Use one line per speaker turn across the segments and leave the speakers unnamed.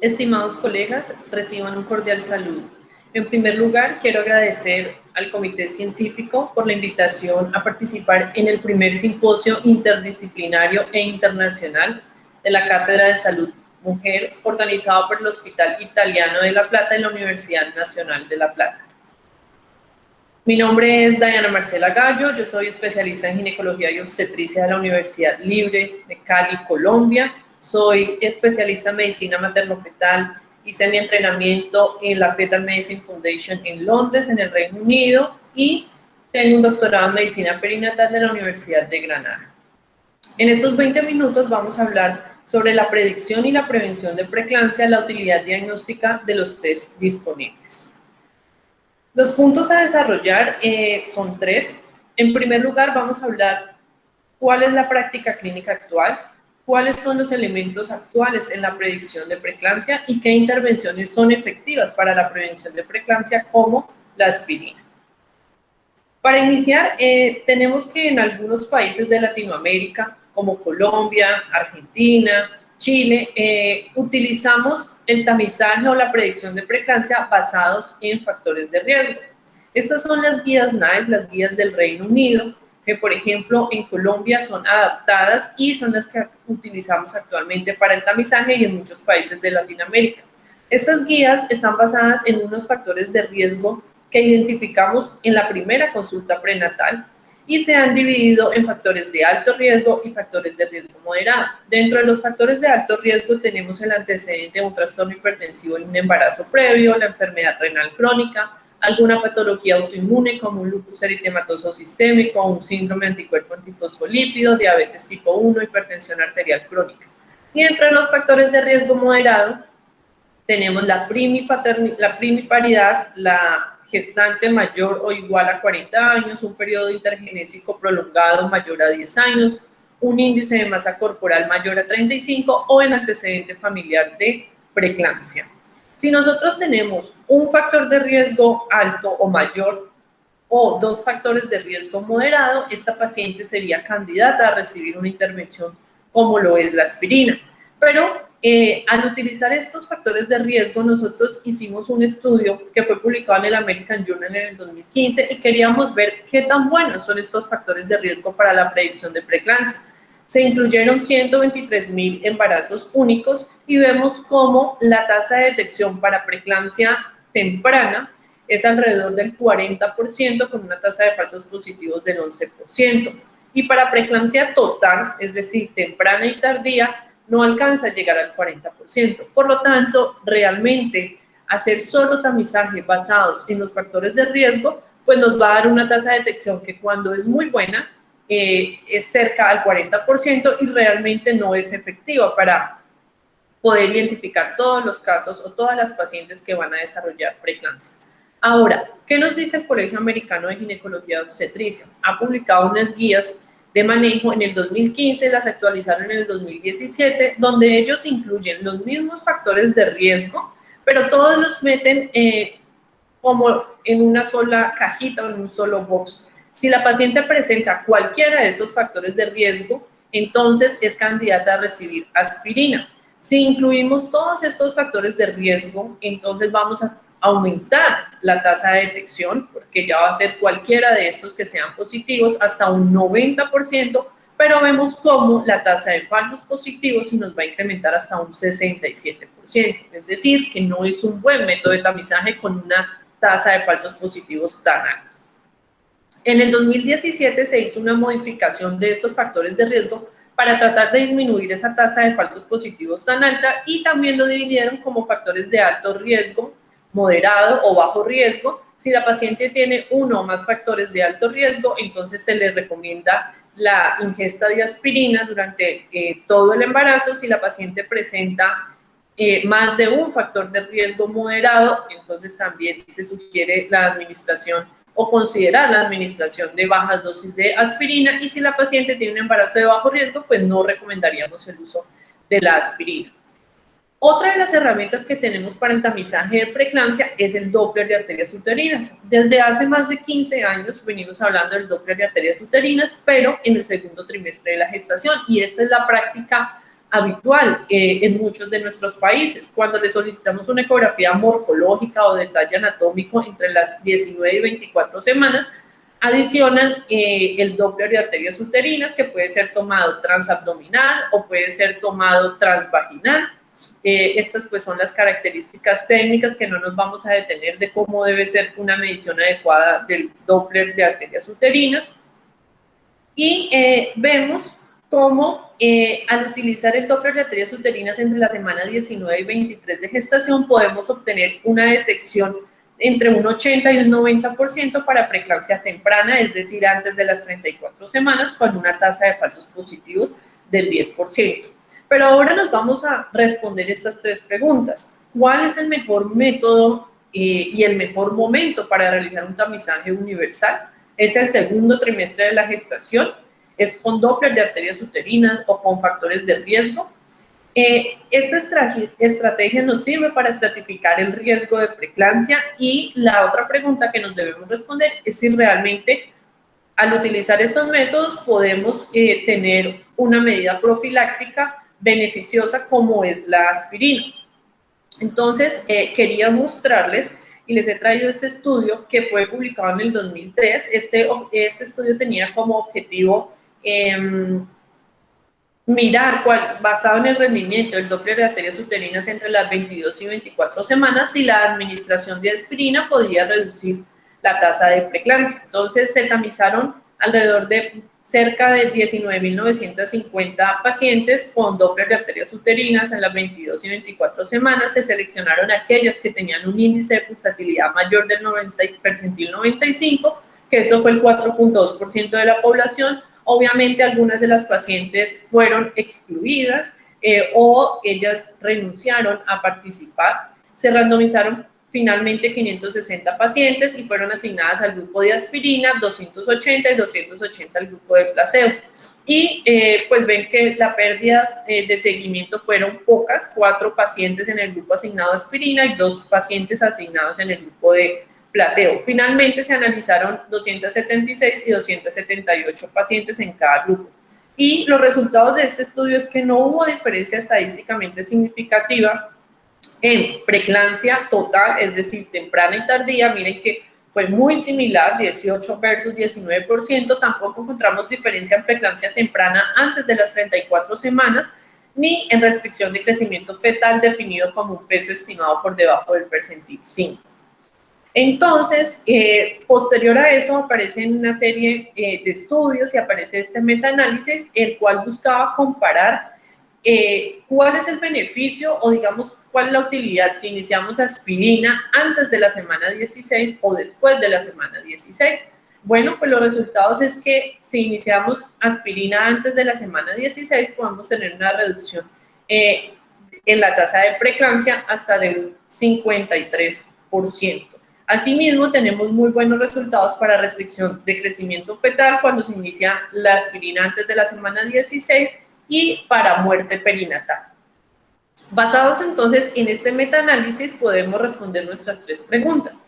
Estimados colegas, reciban un cordial saludo. En primer lugar, quiero agradecer al Comité Científico por la invitación a participar en el primer simposio interdisciplinario e internacional de la Cátedra de Salud Mujer, organizado por el Hospital Italiano de La Plata y la Universidad Nacional de La Plata. Mi nombre es Diana Marcela Gallo, yo soy especialista en ginecología y obstetricia de la Universidad Libre de Cali, Colombia. Soy especialista en medicina materno-fetal, hice mi entrenamiento en la Fetal Medicine Foundation en Londres, en el Reino Unido, y tengo un doctorado en medicina perinatal de la Universidad de Granada. En estos 20 minutos vamos a hablar sobre la predicción y la prevención de preeclampsia, la utilidad diagnóstica de los test disponibles. Los puntos a desarrollar son 3. En primer lugar, vamos a hablar cuál es la práctica clínica actual, cuáles son los elementos actuales en la predicción de preeclampsia y qué intervenciones son efectivas para la prevención de preeclampsia, como la aspirina. Para iniciar, tenemos que en algunos países de Latinoamérica, como Colombia, Argentina, Chile, utilizamos el tamizaje o la predicción de preeclampsia basados en factores de riesgo. Estas son las guías NICE, las guías del Reino Unido, que por ejemplo en Colombia son adaptadas y son las que utilizamos actualmente para el tamizaje y en muchos países de Latinoamérica. Estas guías están basadas en unos factores de riesgo que identificamos en la primera consulta prenatal y se han dividido en factores de alto riesgo y factores de riesgo moderado. Dentro de los factores de alto riesgo tenemos el antecedente de un trastorno hipertensivo en un embarazo previo, la enfermedad renal crónica, alguna patología autoinmune como un lupus eritematoso sistémico, un síndrome anticuerpo antifosfolípido, diabetes tipo 1, hipertensión arterial crónica. Y entre los factores de riesgo moderado tenemos la primiparidad, la gestante mayor o igual a 40 años, un periodo intergenésico prolongado mayor a 10 años, un índice de masa corporal mayor a 35 o el antecedente familiar de preeclampsia. Si nosotros tenemos un factor de riesgo alto o mayor o 2 factores de riesgo moderado, esta paciente sería candidata a recibir una intervención como lo es la aspirina. Pero al utilizar estos factores de riesgo, nosotros hicimos un estudio que fue publicado en el American Journal en el 2015 y queríamos ver qué tan buenos son estos factores de riesgo para la predicción de preeclampsia. Se incluyeron 123,000 embarazos únicos y vemos cómo la tasa de detección para preeclampsia temprana es alrededor del 40%, con una tasa de falsos positivos del 11%. Y para preeclampsia total, es decir, temprana y tardía, no alcanza a llegar al 40%. Por lo tanto, realmente hacer solo tamizaje basados en los factores de riesgo, pues nos va a dar una tasa de detección que cuando es muy buena, es cerca al 40% y realmente no es efectiva para poder identificar todos los casos o todas las pacientes que van a desarrollar preeclampsia. Ahora, ¿qué nos dice el Colegio Americano de Ginecología y Obstetricia? Ha publicado unas guías de manejo en el 2015, las actualizaron en el 2017, donde ellos incluyen los mismos factores de riesgo, pero todos los meten como en una sola cajita o en un solo box. Si la paciente presenta cualquiera de estos factores de riesgo, entonces es candidata a recibir aspirina. Si incluimos todos estos factores de riesgo, entonces vamos a aumentar la tasa de detección, porque ya va a ser cualquiera de estos que sean positivos, hasta un 90%, pero vemos cómo la tasa de falsos positivos se nos va a incrementar hasta un 67%. Es decir, que no es un buen método de tamizaje con una tasa de falsos positivos tan alta. En el 2017 se hizo una modificación de estos factores de riesgo para tratar de disminuir esa tasa de falsos positivos tan alta y también lo dividieron como factores de alto riesgo, moderado o bajo riesgo. Si la paciente tiene uno o más factores de alto riesgo, entonces se le recomienda la ingesta de aspirina durante todo el embarazo. Si la paciente presenta más de un factor de riesgo moderado, entonces también se sugiere la administración o considerar la administración de bajas dosis de aspirina, y si la paciente tiene un embarazo de bajo riesgo, pues no recomendaríamos el uso de la aspirina. Otra de las herramientas que tenemos para el tamizaje de preeclampsia es el Doppler de arterias uterinas. Desde hace más de 15 años venimos hablando del Doppler de arterias uterinas, pero en el segundo trimestre de la gestación, y esta es la práctica habitual en muchos de nuestros países. Cuando le solicitamos una ecografía morfológica o detalle anatómico entre las 19 y 24 semanas, adicionan el Doppler de arterias uterinas, que puede ser tomado transabdominal o puede ser tomado transvaginal. Estas pues son las características técnicas, que no nos vamos a detener de cómo debe ser una medición adecuada del Doppler de arterias uterinas. Y vemos cómo al utilizar el Doppler de arterias uterinas entre la semana 19 y 23 de gestación podemos obtener una detección entre un 80 y un 90% para preeclampsia temprana, es decir, antes de las 34 semanas, con una tasa de falsos positivos del 10%. Pero ahora nos vamos a responder estas tres preguntas. ¿Cuál es el mejor método y el mejor momento para realizar un tamizaje universal? ¿Es el segundo trimestre de la gestación? ¿Es con Doppler de arterias uterinas o con factores de riesgo? Esta estrategia nos sirve para estratificar el riesgo de preeclampsia, y la otra pregunta que nos debemos responder es si realmente al utilizar estos métodos podemos tener una medida profiláctica beneficiosa como es la aspirina. Entonces, quería mostrarles y les he traído este estudio que fue publicado en el 2003. Este estudio tenía como objetivo mirar basado en el rendimiento del Doppler de arterias uterinas entre las 22 y 24 semanas, si la administración de aspirina podía reducir la tasa de preeclampsia. Entonces, se tamizaron alrededor de cerca de 19.950 pacientes con Doppler de arterias uterinas en las 22 y 24 semanas. Se seleccionaron aquellas que tenían un índice de pulsatilidad mayor del 95, que eso fue el 4.2% de la población. Obviamente, algunas de las pacientes fueron excluidas o ellas renunciaron a participar. Se randomizaron finalmente 560 pacientes y fueron asignadas al grupo de aspirina, 280 y 280 al grupo de placebo. Y pues ven que la pérdida de seguimiento fueron pocas, 4 pacientes en el grupo asignado a aspirina y 2 pacientes asignados en el grupo de placebo. Finalmente se analizaron 276 y 278 pacientes en cada grupo. Y los resultados de este estudio es que no hubo diferencia estadísticamente significativa en preeclampsia total, es decir, temprana y tardía. Miren que fue muy similar, 18 versus 19%. Tampoco encontramos diferencia en preeclampsia temprana antes de las 34 semanas, ni en restricción de crecimiento fetal definido como un peso estimado por debajo del percentil 5. Entonces, posterior a eso aparecen una serie de estudios y aparece este metaanálisis, el cual buscaba comparar cuál es el beneficio o digamos cuál es la utilidad si iniciamos aspirina antes de la semana 16 o después de la semana 16. Bueno, pues los resultados es que si iniciamos aspirina antes de la semana 16 podemos tener una reducción en la tasa de preeclampsia hasta del 53%. Asimismo, tenemos muy buenos resultados para restricción de crecimiento fetal cuando se inicia la aspirina antes de la semana 16 y para muerte perinatal. Basados entonces en este metaanálisis podemos responder nuestras tres preguntas.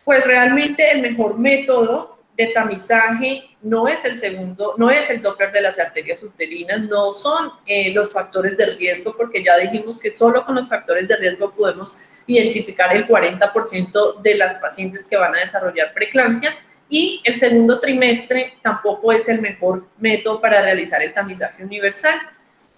Pues realmente el mejor método de tamizaje no es el Doppler de las arterias uterinas, no son los factores de riesgo, porque ya dijimos que solo con los factores de riesgo podemos identificar el 40% de las pacientes que van a desarrollar preeclampsia, y el segundo trimestre tampoco es el mejor método para realizar el tamizaje universal.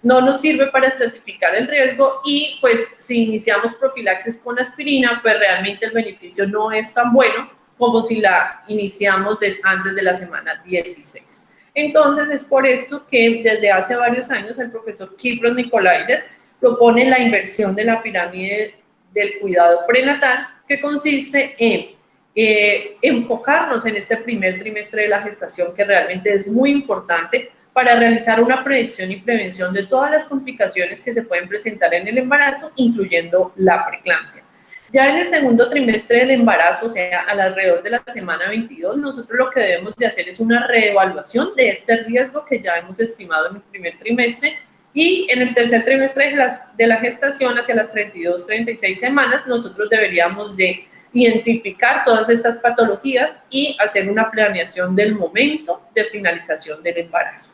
No nos sirve para estratificar el riesgo, y pues si iniciamos profilaxis con aspirina, pues realmente el beneficio no es tan bueno como si la iniciamos antes de la semana 16. Entonces es por esto que desde hace varios años el profesor Kyprios Nicolaides propone la inversión de la pirámide del cuidado prenatal, que consiste en enfocarnos en este primer trimestre de la gestación, que realmente es muy importante para realizar una predicción y prevención de todas las complicaciones que se pueden presentar en el embarazo, incluyendo la preeclampsia. Ya en el segundo trimestre del embarazo, o sea, alrededor de la semana 22, nosotros lo que debemos de hacer es una reevaluación de este riesgo que ya hemos estimado en el primer trimestre, y en el tercer trimestre de la gestación, hacia las 32, 36 semanas, nosotros deberíamos de identificar todas estas patologías y hacer una planeación del momento de finalización del embarazo.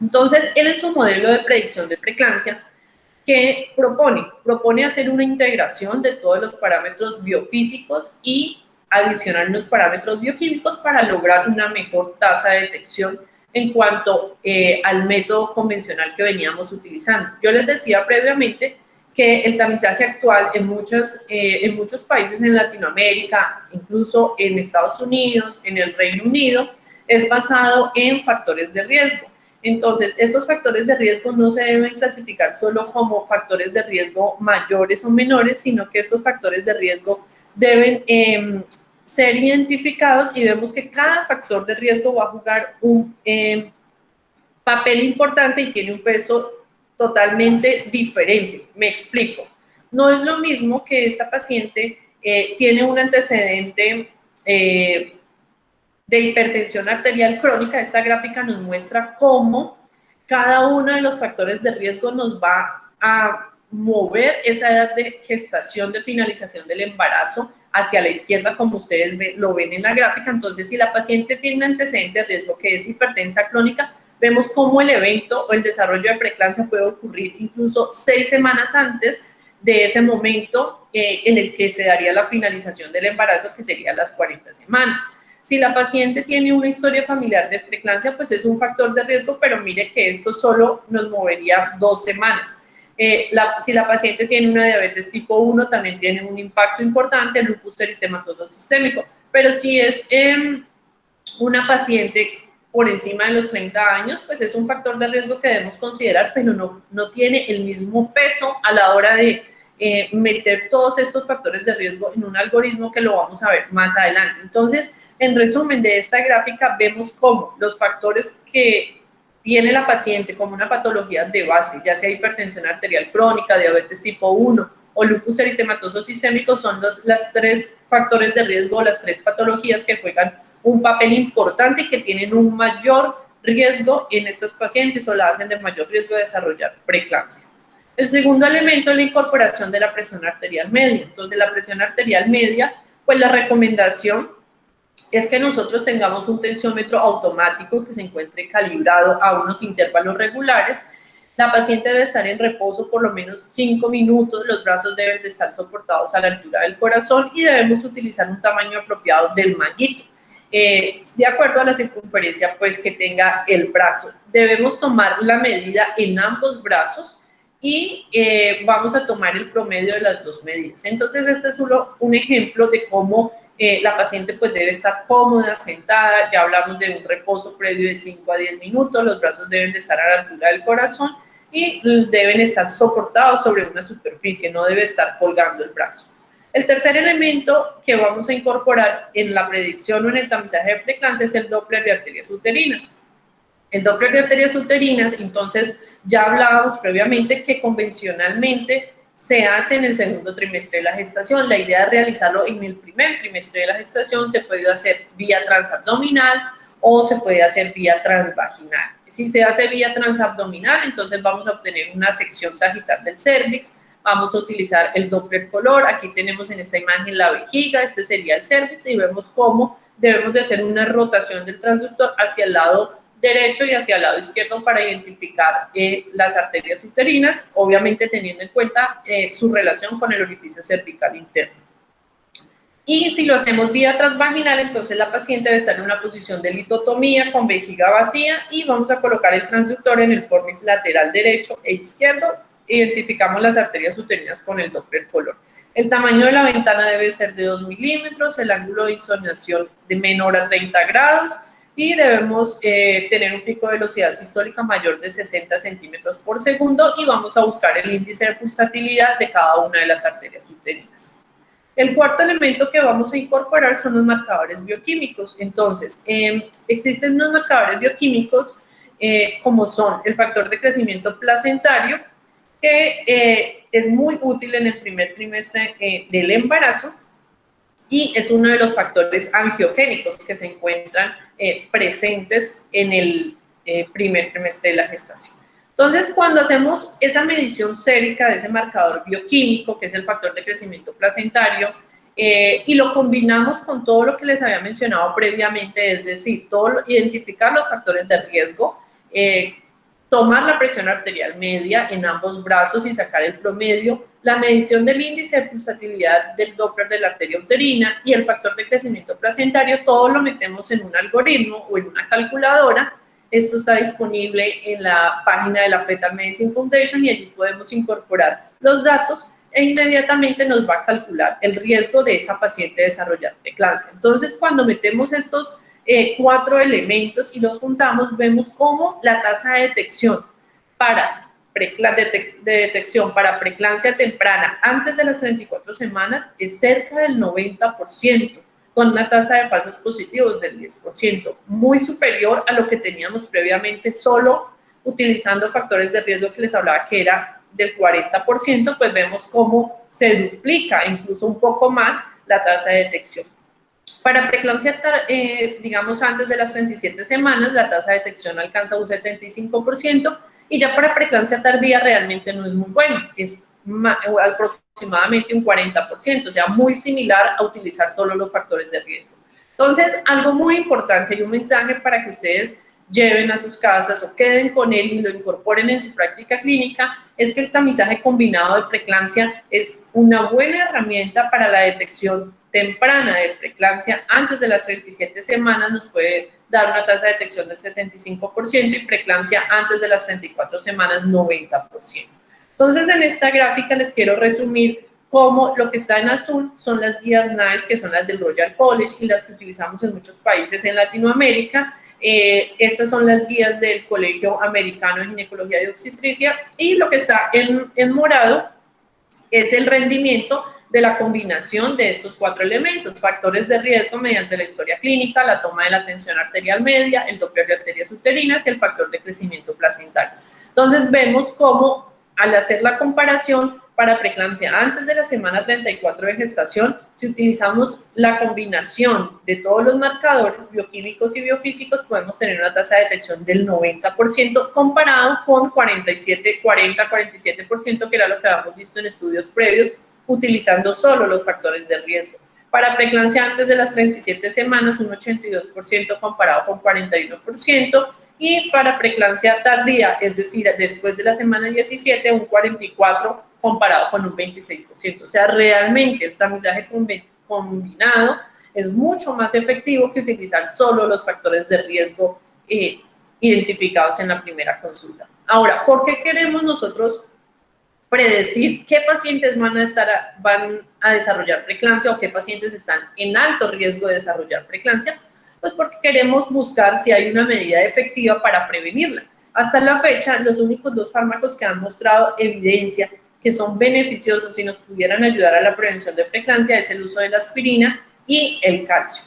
Entonces, él en su modelo de predicción de preeclampsia, ¿qué propone? Propone hacer una integración de todos los parámetros biofísicos y adicionar unos parámetros bioquímicos para lograr una mejor tasa de detección en cuanto al método convencional que veníamos utilizando. Yo les decía previamente que el tamizaje actual en muchos países en Latinoamérica, incluso en Estados Unidos, en el Reino Unido, es basado en factores de riesgo. Entonces, estos factores de riesgo no se deben clasificar solo como factores de riesgo mayores o menores, sino que estos factores de riesgo deben ser identificados y vemos que cada factor de riesgo va a jugar un papel importante y tiene un peso totalmente diferente. Me explico. No es lo mismo que esta paciente tiene un antecedente de hipertensión arterial crónica. Esta gráfica nos muestra cómo cada uno de los factores de riesgo nos va a mover esa edad de gestación, de finalización del embarazo hacia la izquierda, como ustedes lo ven en la gráfica. Entonces, si la paciente tiene un antecedente de riesgo que es hipertensa crónica, vemos cómo el evento o el desarrollo de preeclampsia puede ocurrir incluso 6 semanas antes de ese momento en el que se daría la finalización del embarazo, que sería las 40 semanas. Si la paciente tiene una historia familiar de preeclampsia, pues es un factor de riesgo, pero mire que esto solo nos movería 2 semanas. Si la paciente tiene una diabetes tipo 1, también tiene un impacto importante, el lupus eritematoso sistémico. Pero si es una paciente por encima de los 30 años, pues es un factor de riesgo que debemos considerar, pero no tiene el mismo peso a la hora de meter todos estos factores de riesgo en un algoritmo que lo vamos a ver más adelante. Entonces, en resumen de esta gráfica, vemos cómo los factores que tiene la paciente como una patología de base, ya sea hipertensión arterial crónica, diabetes tipo 1 o lupus eritematoso sistémico, son los 3 factores de riesgo, las 3 patologías que juegan un papel importante y que tienen un mayor riesgo en estas pacientes o la hacen de mayor riesgo de desarrollar preeclampsia. El segundo elemento es la incorporación de la presión arterial media. Entonces, la presión arterial media, pues la recomendación es que nosotros tengamos un tensiómetro automático que se encuentre calibrado a unos intervalos regulares. La paciente debe estar en reposo por lo menos 5 minutos, los brazos deben de estar soportados a la altura del corazón y debemos utilizar un tamaño apropiado del manguito. De acuerdo a la circunferencia pues que tenga el brazo. Debemos tomar la medida en ambos brazos y vamos a tomar el promedio de las 2 medidas. Entonces, este es solo un ejemplo de cómo la paciente pues debe estar cómoda, sentada. Ya hablamos de un reposo previo de 5 a 10 minutos, los brazos deben de estar a la altura del corazón y deben estar soportados sobre una superficie, no debe estar colgando el brazo. El tercer elemento que vamos a incorporar en la predicción o en el tamizaje de preeclampsia es el Doppler de arterias uterinas. El Doppler de arterias uterinas, entonces, ya hablábamos previamente que convencionalmente se hace en el segundo trimestre de la gestación. La idea es realizarlo en el primer trimestre de la gestación. Se puede hacer vía transabdominal o se puede hacer vía transvaginal. Si se hace vía transabdominal, entonces vamos a obtener una sección sagital del cérvix. Vamos a utilizar el Doppler color. Aquí tenemos en esta imagen la vejiga, este sería el cérvix y vemos cómo debemos de hacer una rotación del transductor hacia el lado derecho y hacia el lado izquierdo para identificar las arterias uterinas, obviamente teniendo en cuenta su relación con el orificio cervical interno. Y si lo hacemos vía transvaginal, entonces la paciente debe estar en una posición de litotomía con vejiga vacía y vamos a colocar el transductor en el fornix lateral derecho e izquierdo. Identificamos las arterias uterinas con el Doppler color. El tamaño de la ventana debe ser de 2 milímetros, el ángulo de insolación de menor a 30 grados y debemos tener un pico de velocidad sistólica mayor de 60 centímetros por segundo y vamos a buscar el índice de pulsatilidad de cada una de las arterias uterinas. El cuarto elemento que vamos a incorporar son los marcadores bioquímicos. Entonces, existen unos marcadores bioquímicos como son el factor de crecimiento placentario, que es muy útil en el primer trimestre del embarazo y es uno de los factores angiogénicos que se encuentran presentes en el primer trimestre de la gestación. Entonces, cuando hacemos esa medición sérica de ese marcador bioquímico, que es el factor de crecimiento placentario, y lo combinamos con todo lo que les había mencionado previamente, es decir, identificar los factores de riesgo, tomar la presión arterial media en ambos brazos y sacar el promedio, la medición del índice de pulsatilidad del Doppler de la arteria uterina y el factor de crecimiento placentario, todo lo metemos en un algoritmo o en una calculadora. Esto está disponible en la página de la Fetal Medicine Foundation y allí podemos incorporar los datos e inmediatamente nos va a calcular el riesgo de esa paciente de desarrollar preeclampsia. Entonces, cuando metemos estos 4 elementos y los juntamos, vemos cómo la tasa de detección para preeclampsia temprana antes de las 34 semanas es cerca del 90%, con una tasa de falsos positivos del 10%, muy superior a lo que teníamos previamente solo utilizando factores de riesgo que les hablaba que era del 40%, pues vemos cómo se duplica, incluso un poco más, la tasa de detección. Para preeclampsia, digamos, antes de las 37 semanas, la tasa de detección alcanza un 75%, y ya para preeclampsia tardía realmente no es muy bueno, es aproximadamente un 40%, o sea, muy similar a utilizar solo los factores de riesgo. Entonces, algo muy importante y un mensaje para que ustedes lleven a sus casas o queden con él y lo incorporen en su práctica clínica, es que el tamizaje combinado de preeclampsia es una buena herramienta para la detección temprana de preeclampsia. Antes de las 37 semanas nos puede dar una tasa de detección del 75% y preeclampsia antes de las 34 semanas 90%. Entonces, en esta gráfica les quiero resumir cómo lo que está en azul son las guías NICE, que son las del Royal College y las que utilizamos en muchos países en Latinoamérica. Estas son las guías del Colegio Americano de Ginecología y Obstetricia, y lo que está en morado es el rendimiento de la combinación de estos 4 elementos: factores de riesgo mediante la historia clínica, la toma de la tensión arterial media, el Doppler de arterias uterinas y el factor de crecimiento placentario. Entonces vemos cómo al hacer la comparación para preeclampsia antes de la semana 34 de gestación, si utilizamos la combinación de todos los marcadores bioquímicos y biofísicos, podemos tener una tasa de detección del 90% comparado con 40-47%, que era lo que habíamos visto en estudios previos, utilizando solo los factores de riesgo. Para preeclampsia antes de las 37 semanas, un 82% comparado con 41%, y para preeclampsia tardía, es decir, después de la semana 17, un 44% comparado con un 26%. O sea, realmente el tamizaje combinado es mucho más efectivo que utilizar solo los factores de riesgo identificados en la primera consulta. Ahora, ¿por qué queremos nosotros predecir qué pacientes van a desarrollar preeclampsia o qué pacientes están en alto riesgo de desarrollar preeclampsia? Pues porque queremos buscar si hay una medida efectiva para prevenirla. Hasta la fecha, los únicos 2 fármacos que han mostrado evidencia que son beneficiosos y nos pudieran ayudar a la prevención de preeclampsia es el uso de la aspirina y el calcio.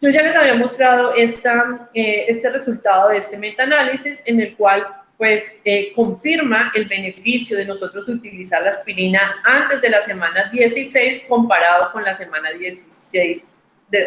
Yo ya les había mostrado este resultado de este metaanálisis, en el cual pues confirma el beneficio de nosotros utilizar la aspirina antes de la semana 16 comparado con la semana 16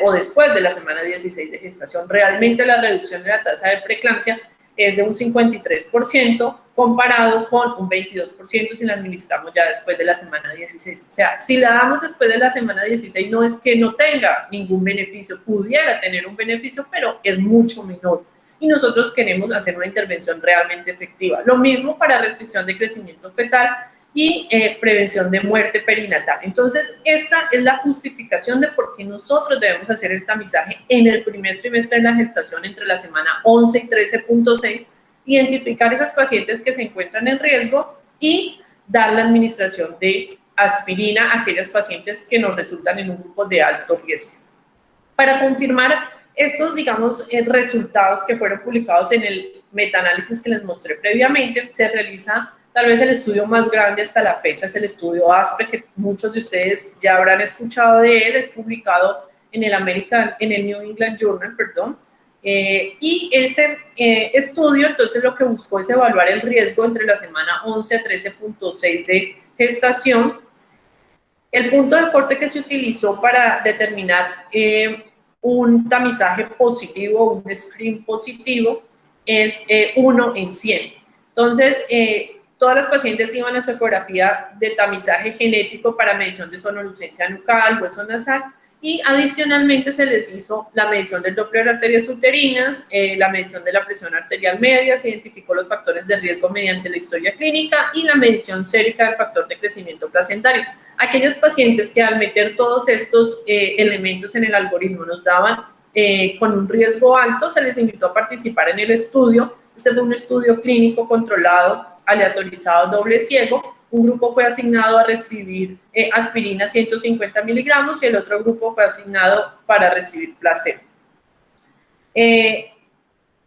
o después de la semana 16 de gestación. Realmente la reducción de la tasa de preeclampsia es de un 53% comparado con un 22% si la administramos ya después de la semana 16. O sea, si la damos después de la semana 16 no es que no tenga ningún beneficio, pudiera tener un beneficio, pero es mucho menor. Y nosotros queremos hacer una intervención realmente efectiva. Lo mismo para restricción de crecimiento fetal y prevención de muerte perinatal. Entonces, esa es la justificación de por qué nosotros debemos hacer el tamizaje en el primer trimestre de la gestación entre la semana 11 y 13.6, identificar esas pacientes que se encuentran en riesgo y dar la administración de aspirina a aquellas pacientes que nos resultan en un grupo de alto riesgo. Para confirmar estos, digamos, resultados que fueron publicados en el metaanálisis que les mostré previamente, se realiza tal vez el estudio más grande hasta la fecha, es el estudio ASPRE, que muchos de ustedes ya habrán escuchado de él, es publicado en el New England Journal, y este estudio entonces lo que buscó es evaluar el riesgo entre la semana 11 a 13.6 de gestación. El punto de corte que se utilizó para determinar un tamizaje positivo, un screen positivo, es 1 en 100. Entonces, todas las pacientes iban a su ecografía de tamizaje genético para medición de sonolucencia nucal, hueso nasal, y adicionalmente se les hizo la medición del Doppler de arterias uterinas, la medición de la presión arterial media, se identificó los factores de riesgo mediante la historia clínica y la medición sérica del factor de crecimiento placentario. Aquellos pacientes que al meter todos estos elementos en el algoritmo nos daban con un riesgo alto, se les invitó a participar en el estudio. Este fue un estudio clínico controlado, aleatorizado, doble ciego. Un grupo fue asignado a recibir aspirina 150 miligramos y el otro grupo fue asignado para recibir placebo. El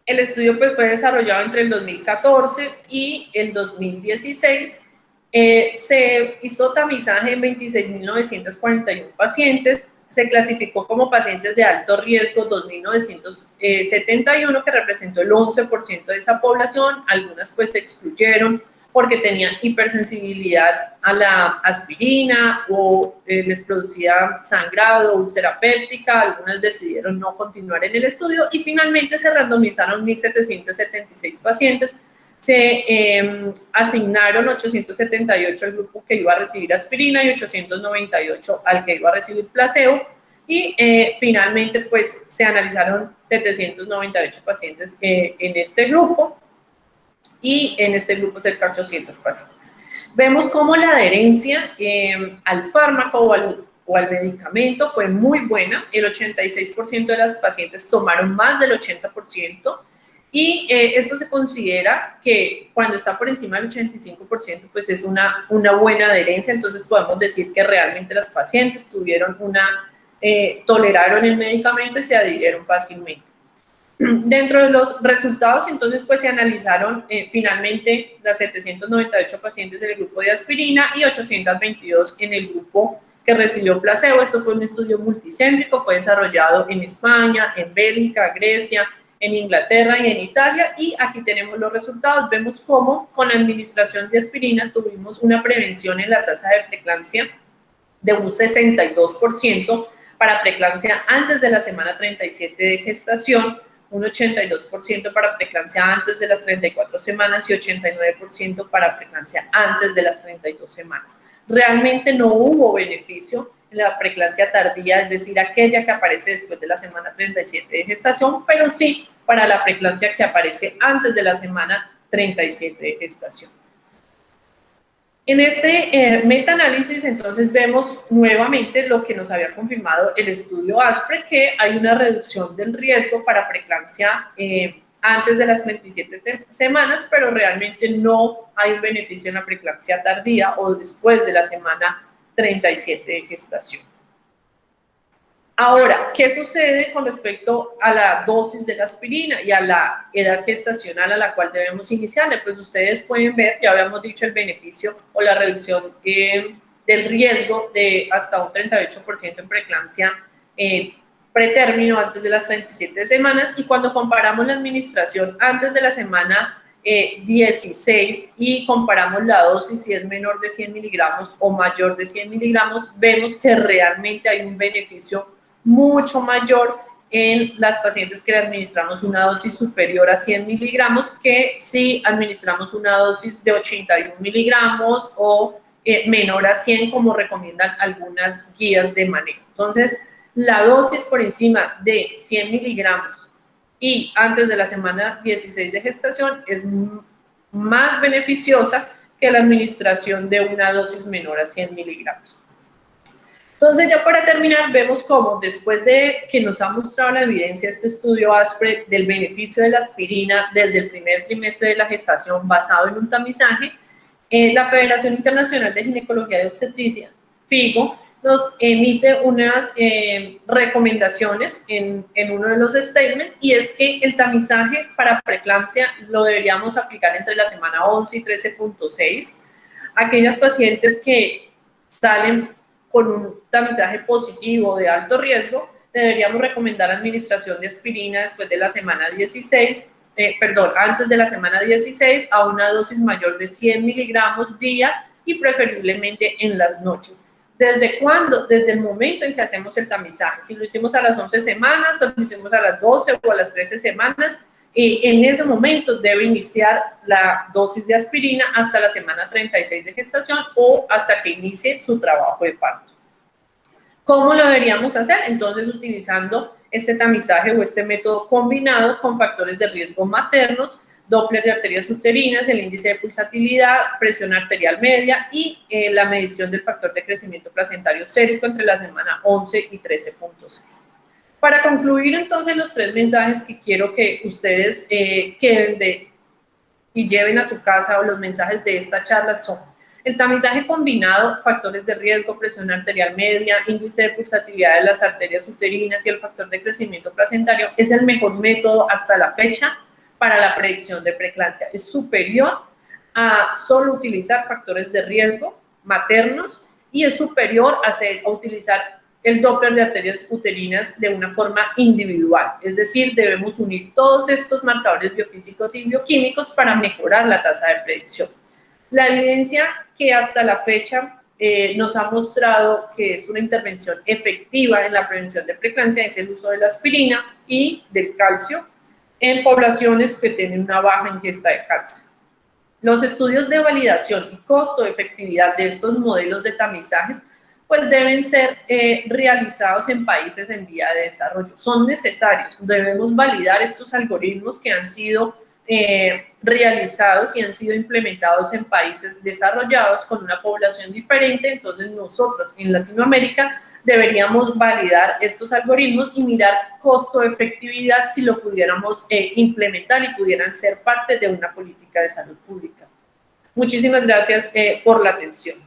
estudio pues, fue desarrollado entre el 2014 y el 2016. Se hizo tamizaje en 26.941 pacientes, se clasificó como pacientes de alto riesgo 2.971, que representó el 11% de esa población. Algunas pues se excluyeron porque tenían hipersensibilidad a la aspirina o les producía sangrado, úlcera péptica. Algunas decidieron no continuar en el estudio y finalmente se randomizaron 1.776 pacientes. Se asignaron 878 al grupo que iba a recibir aspirina y 898 al que iba a recibir placebo, y finalmente pues se analizaron 798 pacientes en este grupo, y en este grupo cerca de 800 pacientes. Vemos cómo la adherencia al fármaco o al medicamento fue muy buena. El 86% de las pacientes tomaron más del 80%, y esto se considera que cuando está por encima del 85%, pues es una buena adherencia. Entonces podemos decir que realmente las pacientes tuvieron toleraron el medicamento y se adhirieron fácilmente. Dentro de los resultados, entonces, pues se analizaron finalmente las 798 pacientes en el grupo de aspirina y 822 en el grupo que recibió placebo. Esto fue un estudio multicéntrico, fue desarrollado en España, en Bélgica, Grecia, en Inglaterra y en Italia, y aquí tenemos los resultados. Vemos cómo con la administración de aspirina tuvimos una prevención en la tasa de preeclampsia de un 62% para preeclampsia antes de la semana 37 de gestación, un 82% para preeclampsia antes de las 34 semanas y 89% para preeclampsia antes de las 32 semanas. Realmente no hubo beneficio en la preeclampsia tardía, es decir, aquella que aparece después de la semana 37 de gestación, pero sí para la preeclampsia que aparece antes de la semana 37 de gestación. En este metaanálisis, entonces, vemos nuevamente lo que nos había confirmado el estudio ASPRE, que hay una reducción del riesgo para preeclampsia antes de las 27 semanas, pero realmente no hay un beneficio en la preeclampsia tardía o después de la semana 37 de gestación. Ahora, ¿qué sucede con respecto a la dosis de la aspirina y a la edad gestacional a la cual debemos iniciarle? Pues ustedes pueden ver, ya habíamos dicho, el beneficio o la reducción del riesgo de hasta un 38% en preeclampsia pretérmino antes de las 37 semanas, y cuando comparamos la administración antes de la semana 16 y comparamos la dosis, si es menor de 100 miligramos o mayor de 100 miligramos, vemos que realmente hay un beneficio mucho mayor en las pacientes que le administramos una dosis superior a 100 miligramos que si administramos una dosis de 81 miligramos o menor a 100, como recomiendan algunas guías de manejo. Entonces, la dosis por encima de 100 miligramos y antes de la semana 16 de gestación es más beneficiosa que la administración de una dosis menor a 100 miligramos. Entonces, ya para terminar, vemos cómo después de que nos ha mostrado la evidencia este estudio ASPRE del beneficio de la aspirina desde el primer trimestre de la gestación basado en un tamizaje, la Federación Internacional de Ginecología y Obstetricia, FIGO, nos emite unas recomendaciones en uno de los statements, y es que el tamizaje para preeclampsia lo deberíamos aplicar entre la semana 11 y 13.6. Aquellas pacientes que salen con un tamizaje positivo de alto riesgo, deberíamos recomendar administración de aspirina después de la semana 16, antes de la semana 16 a una dosis mayor de 100 miligramos día y preferiblemente en las noches. ¿Desde cuándo? Desde el momento en que hacemos el tamizaje. Si lo hicimos a las 11 semanas, o lo hicimos a las 12 o a las 13 semanas, en ese momento debe iniciar la dosis de aspirina hasta la semana 36 de gestación o hasta que inicie su trabajo de parto. ¿Cómo lo deberíamos hacer? Entonces, utilizando este tamizaje o este método combinado con factores de riesgo maternos, Doppler de arterias uterinas, el índice de pulsatilidad, presión arterial media y la medición del factor de crecimiento placentario sérico entre la semana 11 y 13.6. Para concluir, entonces, los 3 mensajes que quiero que ustedes queden y lleven a su casa, o los mensajes de esta charla, son: el tamizaje combinado, factores de riesgo, presión arterial media, índice de pulsatividad de las arterias uterinas y el factor de crecimiento placentario, es el mejor método hasta la fecha para la predicción de preeclampsia. Es superior a solo utilizar factores de riesgo maternos y es superior a utilizar el Doppler de arterias uterinas de una forma individual. Es decir, debemos unir todos estos marcadores biofísicos y bioquímicos para mejorar la tasa de predicción. La evidencia que hasta la fecha nos ha mostrado que es una intervención efectiva en la prevención de preeclampsia es el uso de la aspirina y del calcio en poblaciones que tienen una baja ingesta de calcio. Los estudios de validación y costo-efectividad de estos modelos de tamizajes pues deben ser realizados en países en vía de desarrollo. Son necesarios, debemos validar estos algoritmos que han sido realizados y han sido implementados en países desarrollados con una población diferente. Entonces nosotros en Latinoamérica deberíamos validar estos algoritmos y mirar costo-efectividad si lo pudiéramos implementar y pudieran ser parte de una política de salud pública. Muchísimas gracias por la atención.